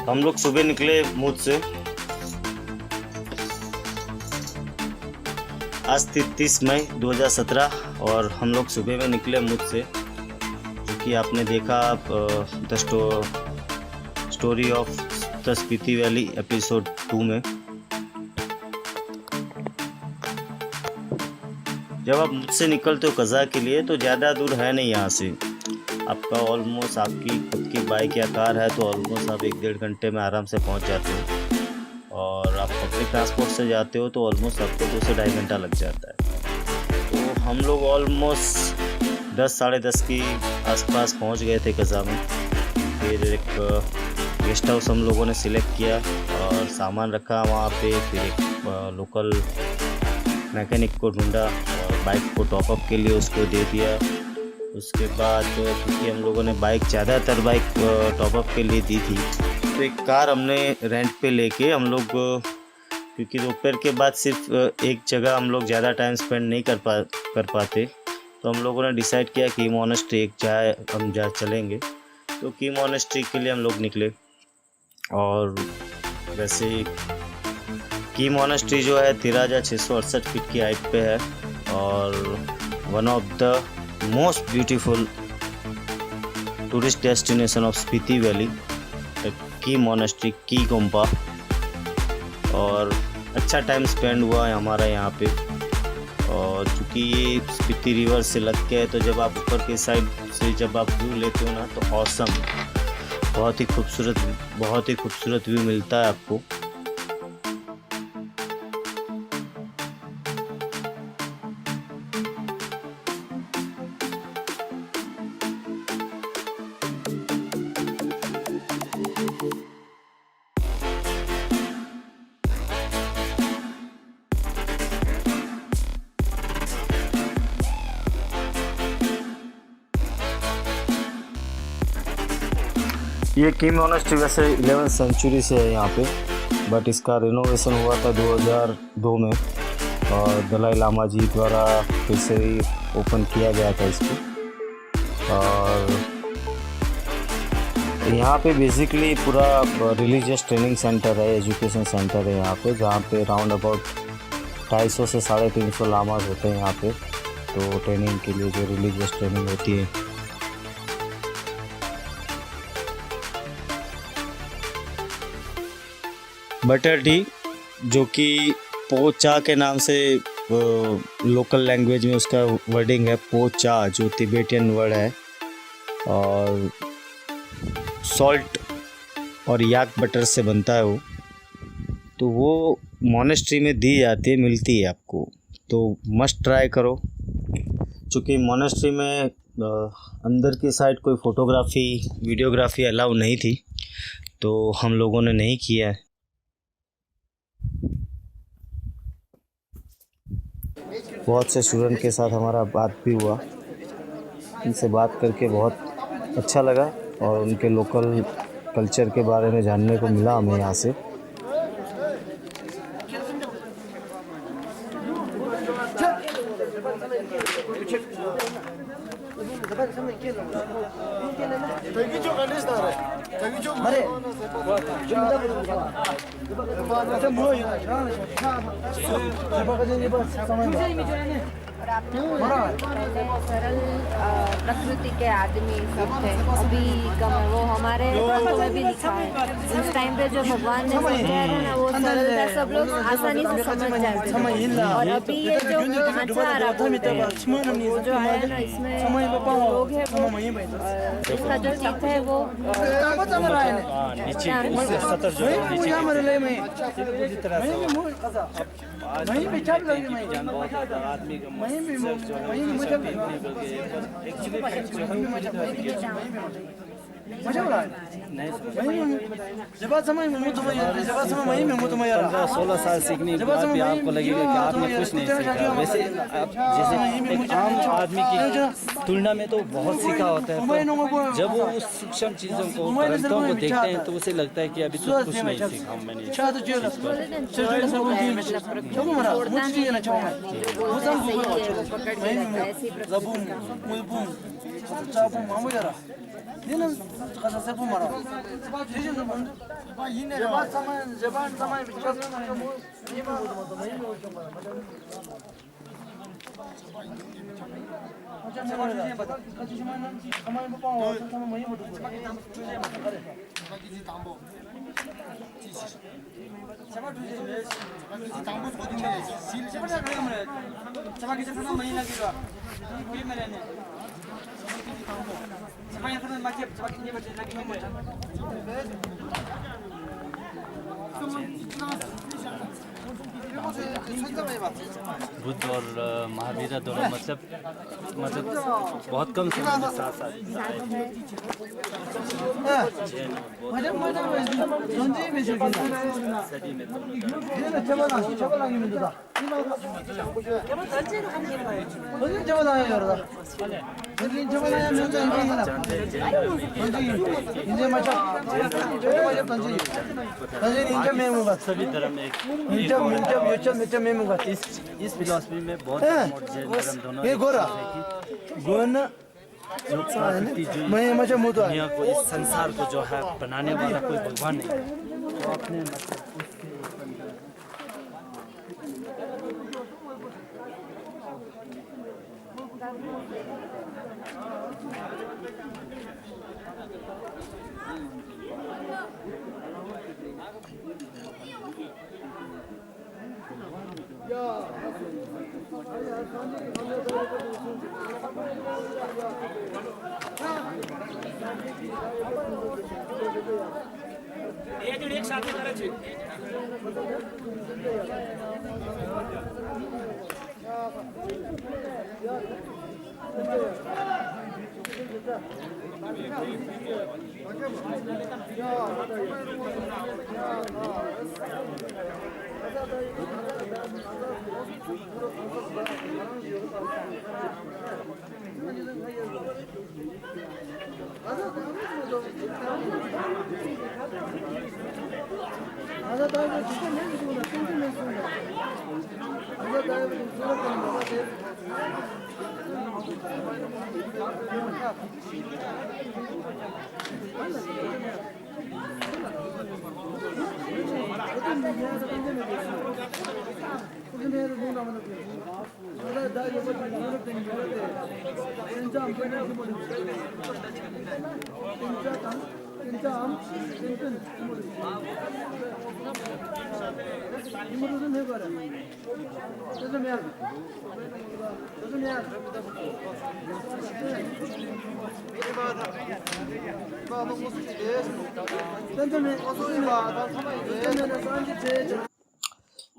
हम लोग सुबह निकले मुझ से। आज 30 मई 2017 और हम लोग सुबह में निकले मुझ से, जो कि आपने देखा the story of the Spiti valley episode 2 में। जब आप मुझसे निकलते हो कज़ा के लिए तो ज़्यादा दूर है नहीं यहाँ से, आपका ऑलमोस्ट आपकी खुद की बाइक या कार है तो ऑलमोस्ट आप 1-1.5 घंटे में आराम से पहुँच जाते हो, और आप पब्लिक ट्रांसपोर्ट से जाते हो तो ऑलमोस्ट आपको 2 से 2.5 घंटा लग जाता है। तो हम लोग ऑलमोस्ट 10 साढ़े 10 की आसपास पहुँच गए थे कज़ा में। फिर एक गेस्ट हाउस हम लोगों ने सिलेक्ट किया और सामान रखा वहाँ पे। फिर एक लोकल मैकेनिक को ढूंढा और बाइक को टॉपअप के लिए उसको दे दिया। उसके बाद क्योंकि हम लोगों ने ज़्यादातर बाइक टॉपअप के लिए दी थी, तो एक कार हमने रेंट पे लेके हम लोग, क्योंकि दोपहर के बाद सिर्फ एक जगह हम लोग ज़्यादा टाइम स्पेंड नहीं कर पाते, तो हम लोगों ने डिसाइड किया कि मोनेस्ट्री हम चलेंगे। तो की मोनेस्ट्री के लिए हम लोग निकले। और वैसे की मोनेस्ट्री जो है 13,668 फीट की हाइट पे है और one of the most beautiful tourist destination of Spiti valley, की मोनेस्ट्री, की गोम्पा। और अच्छा टाइम स्पेंड हुआ है हमारा यहाँ पे। और चूँकि ये स्पीति रिवर से लग के है, तो जब आप ऊपर के साइड से जब आप व्यू लेते हो ना तो ऑसम, बहुत ही खूबसूरत व्यू मिलता है आपको। ये की मोनेस्ट्री वैसे 11वीं सेंचुरी से है यहाँ पे, बट इसका रिनोवेशन हुआ था 2002 में और दलाई लामा जी द्वारा फिर से ही ओपन किया गया था इसको। और यहाँ पे बेसिकली पूरा रिलीजियस ट्रेनिंग सेंटर है, एजुकेशन सेंटर है यहाँ पे, जहाँ पे राउंड अबाउट 250 से 350 लामाज होते हैं यहाँ पे। तो ट्रेनिंग के लिए जो रिलीजियस ट्रेनिंग होती है। बटर टी, जो कि पो चा के नाम से लोकल लैंग्वेज में उसका वर्डिंग है, पो चा, जो तिबेटियन वर्ड है। और सॉल्ट और याक बटर से बनता है वो, तो वो मोनेस्ट्री में दी जाती है, मिलती है आपको, तो मस्ट ट्राई करो। चूँकि मोनेस्ट्री में अंदर की साइड कोई फ़ोटोग्राफी वीडियोग्राफी अलाउ नहीं थी, तो हम लोगों ने नहीं किया है। बहुत से स्टूडेंट के साथ हमारा बात भी हुआ, उनसे बात करके बहुत अच्छा लगा और उनके लोकल कल्चर के बारे में जानने को मिला हमें यहाँ से। सरल प्रकृति के आदमी सब थे, अभी कम है। वो हमारे ग्रंथों में भी लिखा है, उस टाइम पे जो भगवान ने समझाया था ना, वो सरलता सब लोग आसानी से समझ जाते थे। और अभी ये जो जो आया ना, इसमें लोग है वो, इसका जो चित्त है वो मजा आ रहा है। जब समय में 16 साल सीखने के बाद भी आपको लगेगा कि आपने कुछ नहीं सीखा। वैसे आप जैसे एक आम आदमी की तुलना में तो बहुत सीखा होता है, पर जब वो उस सूक्ष्म चीज़ों को परंपराओं को देखते हैं तो उसे लगता है कि अभी तो कुछ नहीं सीखा मैंने। Yine kazası bu mara. Buddha और महावीर दोनों मतलब बहुत कम समय में साथ साथ सदी में सभी धर्म एक इस फिलॉसफी में बहुत जैन धर्म दोनों जो प्रकृति जो दुनिया को इस संसार को जो है बनाने वाला कोई भगवान नहीं है। तो अपने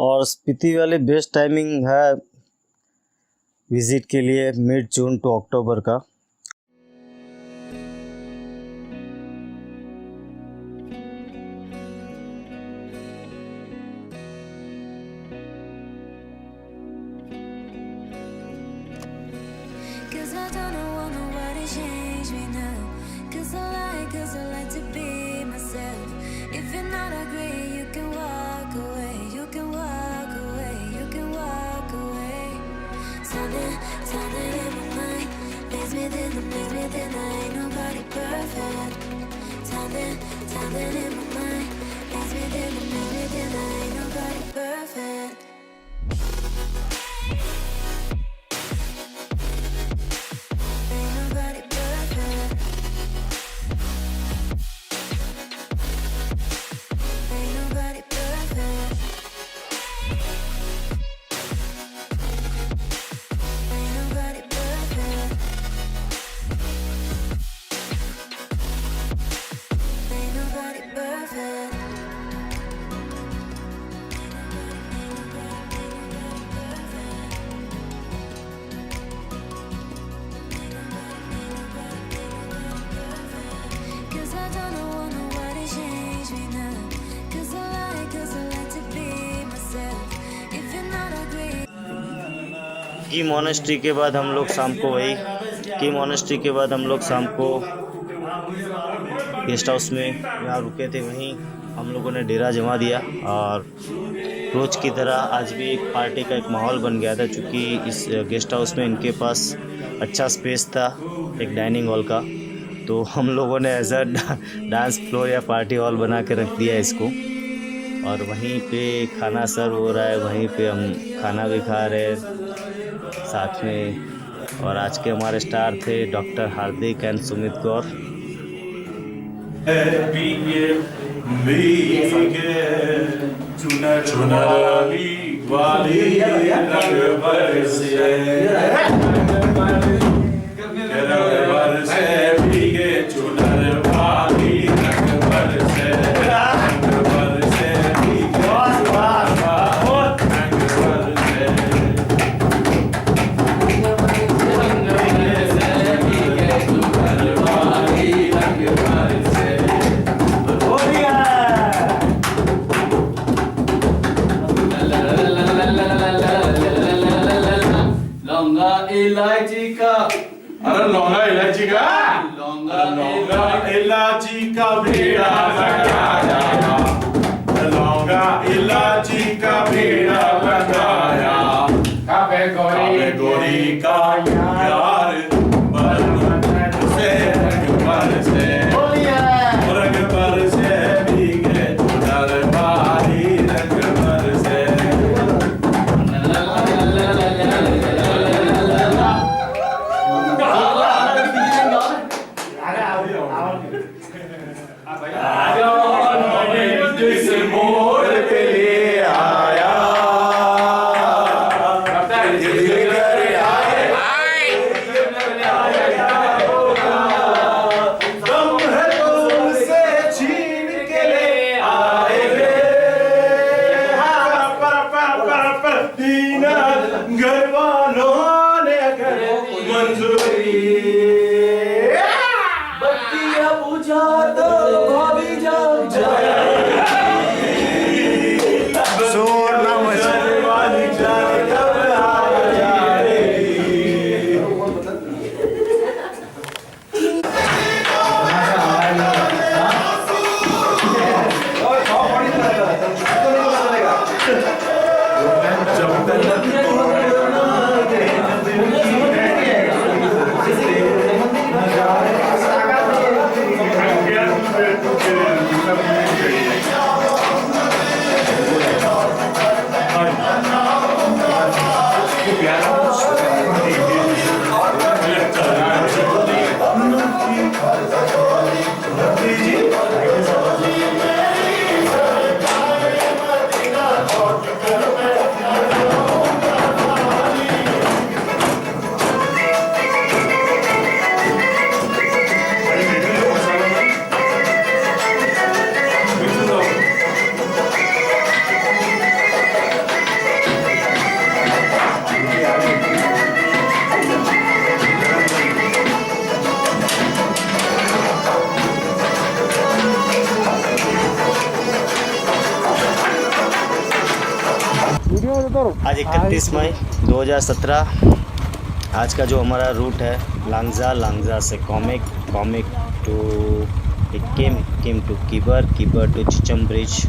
और स्पीति वाली बेस्ट टाइमिंग है विज़िट के लिए मिड जून टू अक्टूबर का। Cause I don't want nobody change me now. Cause I like to be myself. If you're not agree, you can walk away. You can walk away. You can walk away. Something in my mind leads me then I ain't nobody perfect. Something in my mind leads me then I ain't nobody perfect. की monastery के बाद हम लोग शाम को guest house में यहाँ रुके थे, वहीं हम लोगों ने डेरा जमा दिया। और रोज़ की तरह आज भी एक पार्टी का एक माहौल बन गया था, क्योंकि इस गेस्ट हाउस में इनके पास अच्छा स्पेस था एक डाइनिंग हॉल का, तो हम लोगों ने ऐसा डांस फ्लोर या पार्टी हॉल बना के रख दिया इसको, और वहीं पे खाना सर्व हो रहा है, वहीं पे हम खाना भी खा रहे हैं साथ में। और आज के हमारे स्टार थे डॉक्टर हार्दिक एंड सुमित गौर। इलायची का, अरे लौंगा इलायची का, लौंगा इलायची का बीड़ा लगाया, लौंगा इलायची का बीड़ा लगाया, काबे गोरी का यार रंग बरसे भीगे चुनर बारी रंग बरसे। जिस मोड़ पे ले आया दम है तो उसे छीन के ले आएंगे, पर दीना घर वालों ने अगर मंजूरी बत्तियां बुझा दो भाभी जान जाए, शोर ना मचाने वाली जान कब आ जाएगी। आज 31 मई 2017। आज का जो हमारा रूट है लांगजा से Komic to Hikkim to Kibber to Chicham bridge.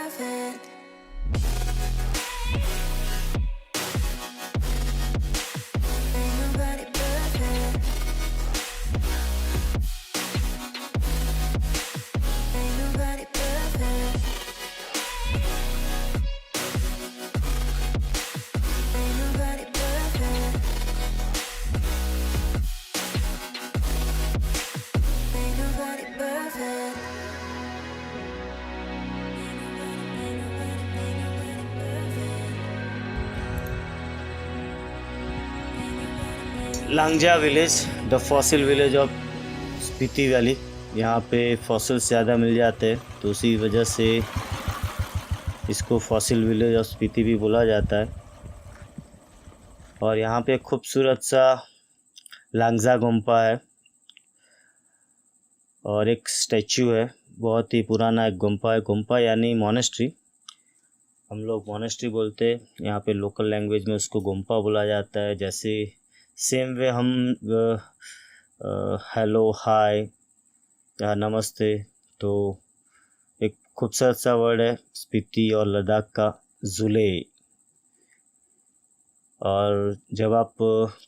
perfect. Ain't nobody perfect. Ain't nobody perfect. Ain't nobody perfect. Ain't nobody perfect. Langza village, the fossil village of Spiti valley. यहाँ पे फॉसिल्स ज़्यादा मिल जाते हैं, तो उसी वजह से इसको फॉसिल विलेज ऑफ स्पीति भी बोला जाता है। और यहाँ पे खूबसूरत सा लांगजा गुम्पा है और एक स्टैचू है, बहुत ही पुराना एक गुम्पा है। गुम्पा यानी मोनेस्ट्री, हम लोग मोनेस्ट्री बोलते हैं, यहाँ पे लोकल लैंग्वेज में उसको गुम्पा बोला जाता है। जैसे सेम वे हम हेलो, हाय या नमस्ते, तो एक खूबसूरत सा वर्ड है स्पीति और लद्दाख का जुले। और जब आप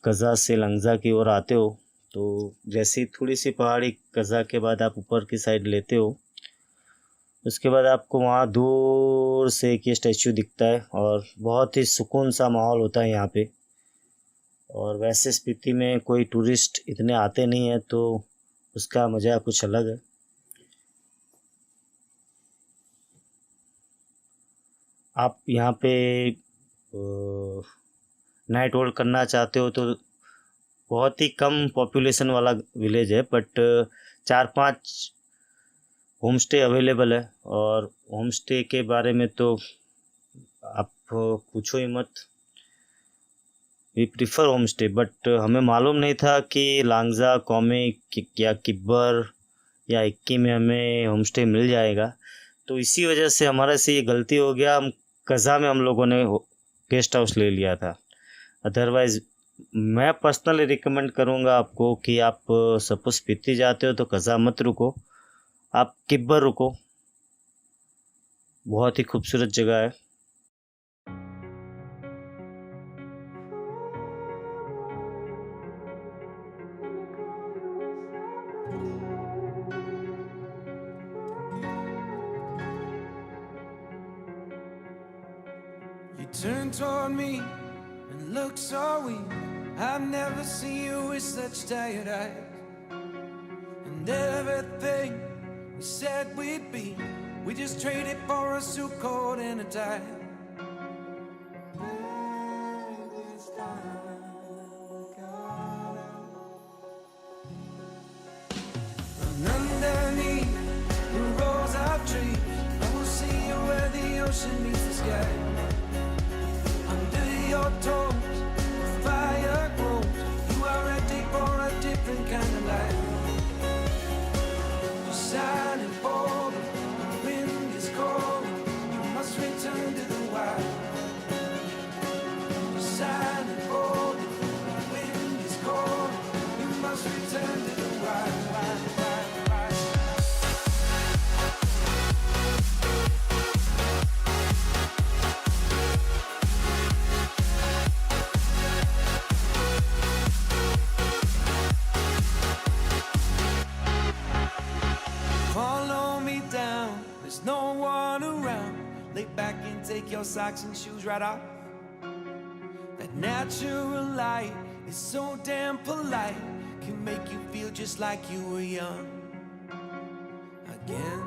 कज़ा से लंगजा की ओर आते हो, तो जैसी थोड़ी सी पहाड़ी कज़ा के बाद आप ऊपर की साइड लेते हो, उसके बाद आपको वहाँ दूर से एक ये स्टैचू दिखता है और बहुत ही सुकून सा माहौल होता है यहाँ पे। और वैसे स्पीति में कोई टूरिस्ट इतने आते नहीं हैं, तो उसका मज़ा कुछ अलग है। आप यहाँ पे नाइट होल्ड करना चाहते हो तो बहुत ही कम पॉपुलेशन वाला विलेज है, बट 4-5 होम स्टे अवेलेबल है। और होम स्टे के बारे में तो आप पूछो ही मत, we prefer home stay. But हमें मालूम नहीं था कि लांगजा, कौमे या किब्बर या इक्की में हमें होम स्टे मिल जाएगा, तो इसी वजह से हमारे से ये गलती हो गया। हम कज़ा में हम लोगों ने गेस्ट हाउस ले लिया था। अदरवाइज़ मैं पर्सनली रिकमेंड करूँगा आपको कि आप सपोज स्पीति जाते हो तो कज़ा मत रुको, आप किब्बर रुको, बहुत ही खूबसूरत जगह है। You turned toward me and looked so weak. I've never seen you with such tired eyes. And everything we said we'd be, we just traded for a suit coat and a tie. And underneath the rows of trees, I will see you where the ocean meets the sky. Under your toes, the fire grows. You are ready for a different kind of life. You're silent, bold, the wind is cold. You must return to the wild. You're silent, bold, the wind is cold. You must return to the wild. Follow me down, there's no one around. Lay back and take your socks and shoes right off. That natural light is so damn polite, can make you feel just like you were young again.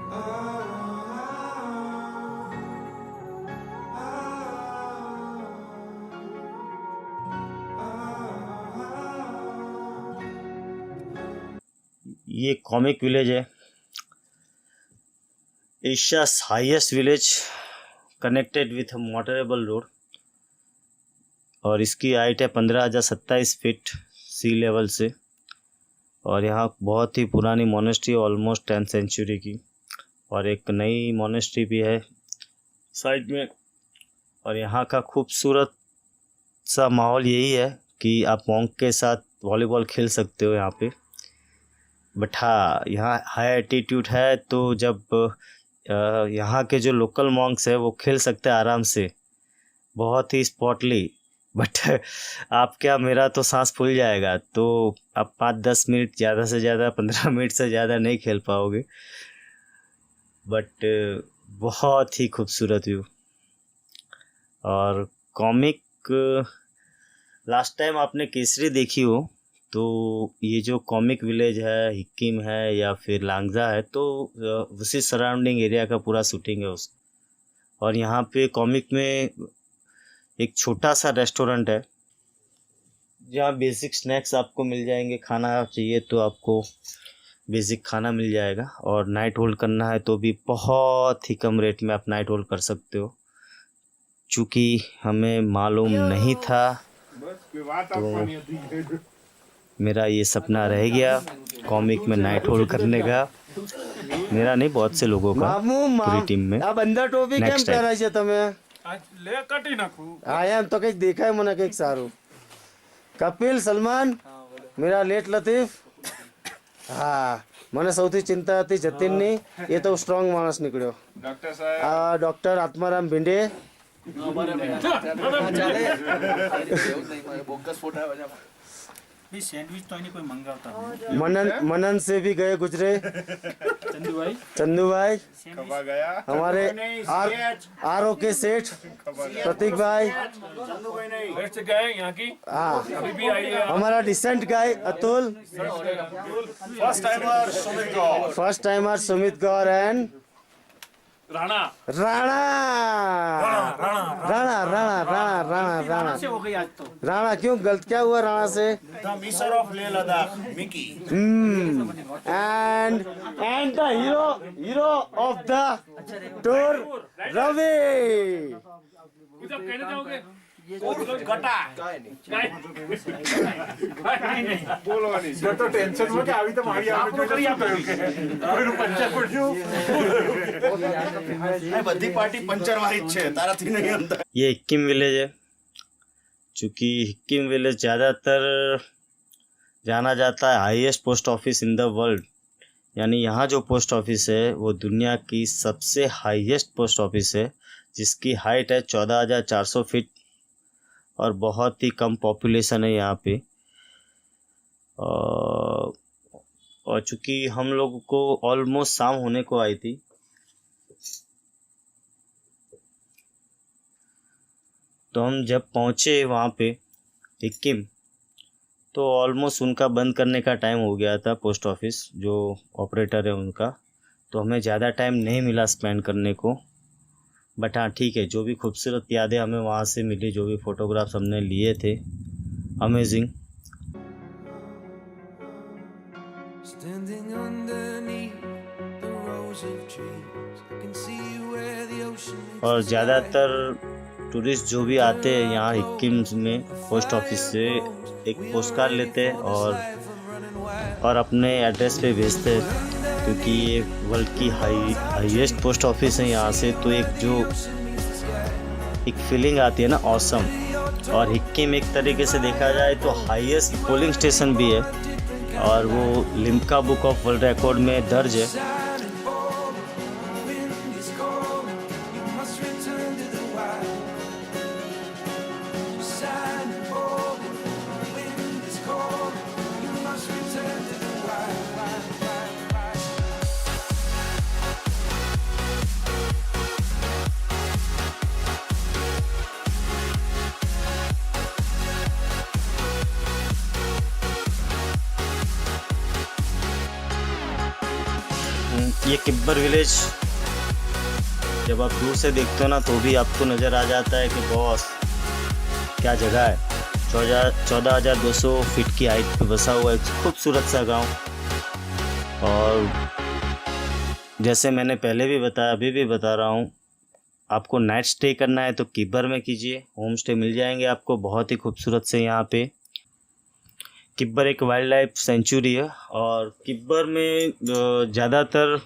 ये Komic village है, Asia's highest village connected with motorable road. और इसकी height है 15,027 feet सी level से। और यहाँ बहुत ही पुरानी मोनेस्ट्री, ऑलमोस्ट 10th सेंचुरी की, और एक नई मोनेस्ट्री भी है साइड में। और यहाँ का खूबसूरत सा माहौल यही है कि आप मॉन्क के साथ वॉलीबॉल खेल सकते हो यहाँ पे। बट हाँ, यहाँ हाई एल्टीट्यूड है, तो जब यहाँ के जो लोकल मॉन्क्स है वो खेल सकते हैं आराम से, बहुत ही स्पॉटली। बट आप क्या, मेरा तो सांस फूल जाएगा, तो आप 5-10 मिनट, ज़्यादा से ज़्यादा 15 मिनट से ज़्यादा नहीं खेल पाओगे। बट बहुत ही खूबसूरत व्यू। और कॉमिक, लास्ट टाइम आपने केसरी देखी हो, तो ये जो कॉमिक विलेज है, हिक्किम है या फिर लांगजा है, तो उसी सराउंडिंग एरिया का पूरा शूटिंग है उस। और यहाँ पे कॉमिक में एक छोटा सा रेस्टोरेंट है जहाँ बेसिक स्नैक्स आपको मिल जाएंगे, खाना चाहिए तो आपको बेसिक खाना मिल जाएगा। और नाइट होल्ड करना है तो भी बहुत ही कम रेट में आप नाइट होल्ड कर सकते हो। चूँकि हमें मालूम नहीं था तो मेरा ये सपना रह गया कॉमिक में नाइट होल्ड करने का। मेरा नहीं, बहुत से लोगों का पूरी टीम में। આ બંધા ટોપી કેમ Next time. પહેરાય છે તમે? લે કાઢી નાખું હા એમ તો કંઈક દેખાય મને કંઈક સારું. કપિલ, સલમાન, મેરા લેટ લતીફ. હા, મને સૌથી ચિંતા હતી જતીનની, એ તો સ્ટ્રોંગ માણસ નીકળ્યો. ડોક્ટર સાહેબ આ ડોક્ટર આત્મારામ ભીંડે, સેન્ડવિચ તો એની કોઈ મંગાવતા मनन से भी गए गुजरे, ચંદુભાઈ चंदू भाई, ખવા ગયા हमारे आर के सेठ प्रतीक भाई, लेट्स गए यहाँ की हाँ, अभी भी आई है हमारा decent guy Atul, first timer Sumit Gaur and Rana Rana Rana Rana Rana Rana Rana से हो गई आज तो राणा क्यों गलत क्या हुआ राणा से? Mister of Leh Ladakh Mickey and the hero of the tour Ravi. कुछ आप कहना चाहोगे गटा बोलो नहीं तो टेंशन में क्या अभी तो मारी आप करी आप पंचर પડ્યું બધી પાર્ટી પંચર વાળી જ છે તારાથી નહીં અંદર. ये हिक्किम विलेज है। चूँकि हिक्किम विलेज ज़्यादातर जाना जाता है highest post office in the world, यानी यहाँ जो पोस्ट ऑफिस है वो दुनिया की सबसे हाईएस्ट पोस्ट ऑफिस है, जिसकी हाइट है 14,400 फीट और बहुत ही कम पॉपुलेशन है यहाँ पे। और चूँकि हम लोग को ऑलमोस्ट शाम होने को आई थी, तो हम जब पहुँचे वहाँ पे हिक्किम, तो ऑलमोस्ट उनका बंद करने का टाइम हो गया था, पोस्ट ऑफिस जो ऑपरेटर है उनका। तो हमें ज़्यादा टाइम नहीं मिला स्पेंड करने को। बट हाँ ठीक है, जो भी खूबसूरत यादें हमें वहाँ से मिली, जो भी फ़ोटोग्राफ्स हमने लिए थे, amazing. Standing underneath the rows of trees, I can see where the ocean meets और ज़्यादातर टूरिस्ट जो भी आते हैं यहाँ हिक्किम में पोस्ट ऑफिस से एक पोस्ट कार्ड लेते हैं और अपने एड्रेस पे भेजते हैं, क्योंकि ये वर्ल्ड की हाईएस्ट पोस्ट ऑफिस है यहाँ से। तो एक जो एक फीलिंग आती है ना, ऑसम। और हिक्किम एक तरीके से देखा जाए तो हाईएस्ट पोलिंग स्टेशन भी है, और वो Limca book of world record में दर्ज है। ये किब्बर विलेज जब आप दूर से देखते हो ना, तो भी आपको नज़र आ जाता है कि बॉस क्या जगह है। 14,200 फीट की हाइट पे बसा हुआ एक खूबसूरत सा गांव। और जैसे मैंने पहले भी बताया, अभी भी बता रहा हूँ, आपको नाइट स्टे करना है तो किब्बर में कीजिए, होम स्टे मिल जाएंगे आपको बहुत ही खूबसूरत से यहाँ पे। किब्बर एक वाइल्ड लाइफ सेंचुरी है, और किब्बर में ज़्यादातर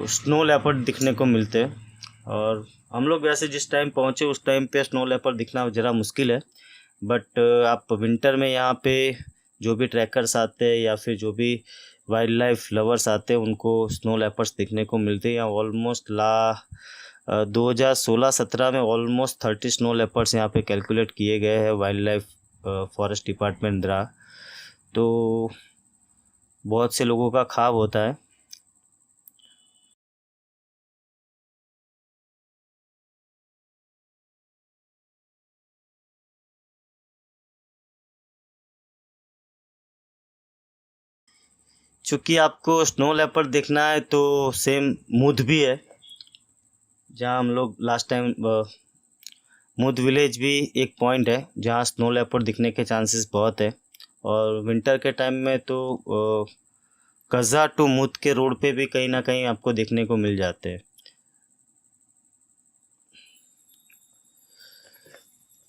स्नो लेपर्ड दिखने को मिलते हैं। और हम लोग वैसे जिस टाइम पहुँचे उस टाइम पे स्नो लेपर्ड दिखना ज़रा मुश्किल है। बट आप विंटर में यहाँ पे जो भी ट्रैकर्स आते हैं या फिर जो भी वाइल्ड लाइफ लवर्स आते हैं उनको स्नो लेपर्ड्स देखने को मिलते हैं। यहाँ ऑलमोस्ट 2016-17 में ऑलमोस्ट 30 स्नो लेपर्ड्स यहाँ पे कैलकुलेट किए गए हैं वाइल्ड लाइफ फॉरेस्ट डिपार्टमेंट द्वारा। तो बहुत से लोगों का ख्वाब होता है। चूँकि आपको स्नो लेपर्ड देखना है तो सेम मुद भी है, जहाँ हम लोग लास्ट टाइम मुद विलेज भी एक पॉइंट है जहाँ स्नो लेपर्ड दिखने के चांसेस बहुत है। और विंटर के टाइम में तो कज़ा टू मुद के रोड पे भी कहीं ना कहीं आपको देखने को मिल जाते हैं।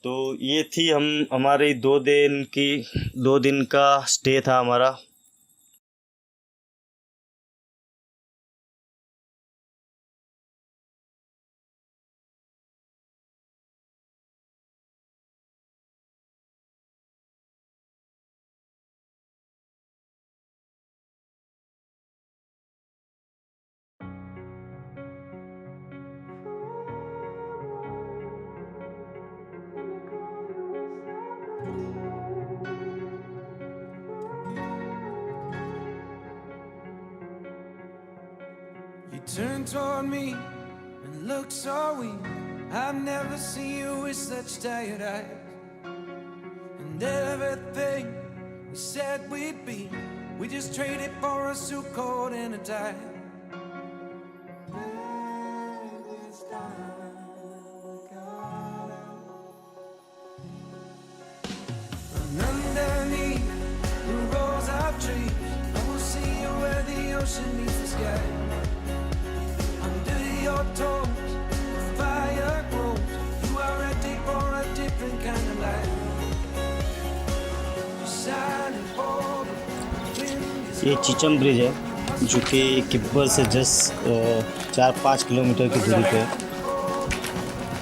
तो ये थी हमारी 2 दिन का स्टे था हमारा। You turned toward me and looked so weak. I've never seen you with such tired eyes. And everything we said we'd be, we just traded for a suit coat and a tie. And underneath the rows of trees, I will see you where the ocean meets the sky. Under your toes, the fire grows. You are ready for a different kind of life. You're shining for the wind is ये Chicham bridge है जो कि किब्बर से just 4-5 kilometre की दूरी पे है।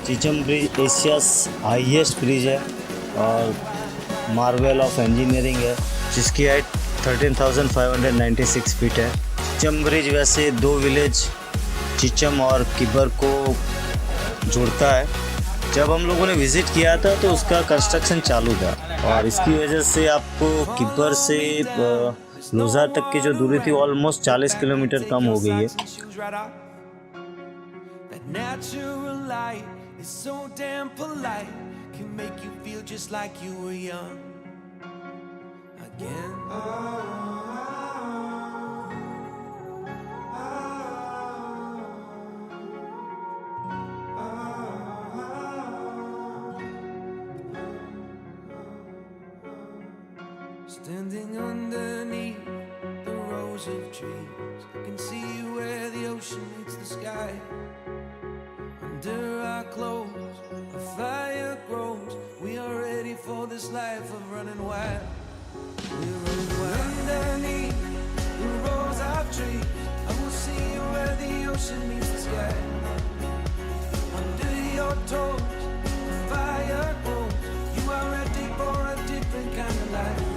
Chicham bridge Asia's highest bridge है और मार्वेल ऑफ इंजीनियरिंग है, जिसकी हाइट 13,596 फीट है। चिचम ब्रिज वैसे 2 विलेज चिचम और किब्बर को जोड़ता है। जब हम लोगों ने विज़िट किया था तो उसका कंस्ट्रक्शन चालू था और इसकी वजह से आपको किब्बर से लोज़ार तक की जो दूरी थी ऑलमोस्ट 40 किलोमीटर कम हो गई है। That natural light is so damn polite, can make you feel just like you were young again. Standing underneath the rows of trees, I can see where the ocean meets the sky. Under our clothes, a fire grows. We are ready for this life of running wild. We're running wild. Underneath the rows of trees, I will see you where the ocean meets the sky. Under your toes, the fire grows. You are ready for a different kind of life.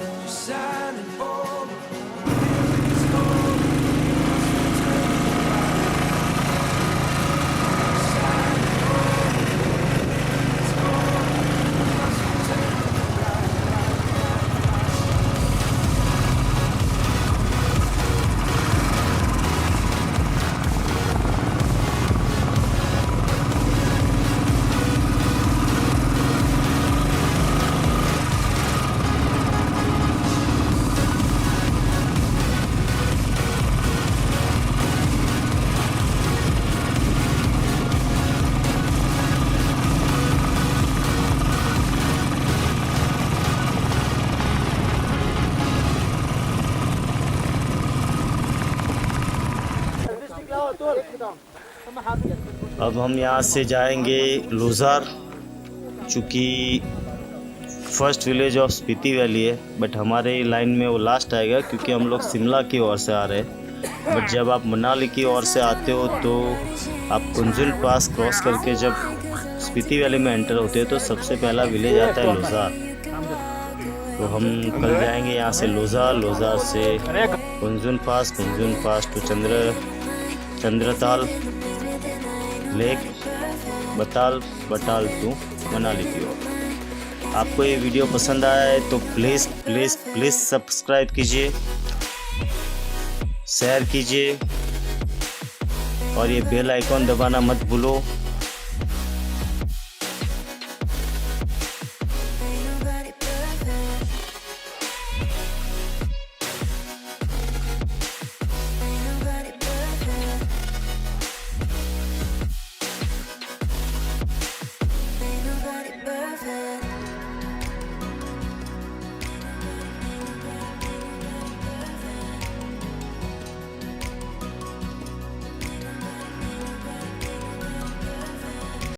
You're shining for the wind is cold. अब हम यहाँ से जाएंगे लोज़ार, चूँकि first village of Spiti valley है, but हमारे line में वो लास्ट आएगा क्योंकि हम लोग शिमला की ओर से आ रहे हैं। बट जब आप मनाली की ओर से आते हो तो आप कुंजुल पास क्रॉस करके जब स्पीति वैली में एंटर होते हो तो सबसे पहला विलेज आता है लोज़ार। तो हम कल जाएंगे यहाँ से लोजा, लोजा से कुंजुन पास टू चंद्रताल लेक, बताल टू मनाली की ओर। आपको ये वीडियो पसंद आया है तो प्लीज़ सब्सक्राइब कीजिए, शेयर कीजिए और ये बेल आइकॉन दबाना मत भूलो। Perfect.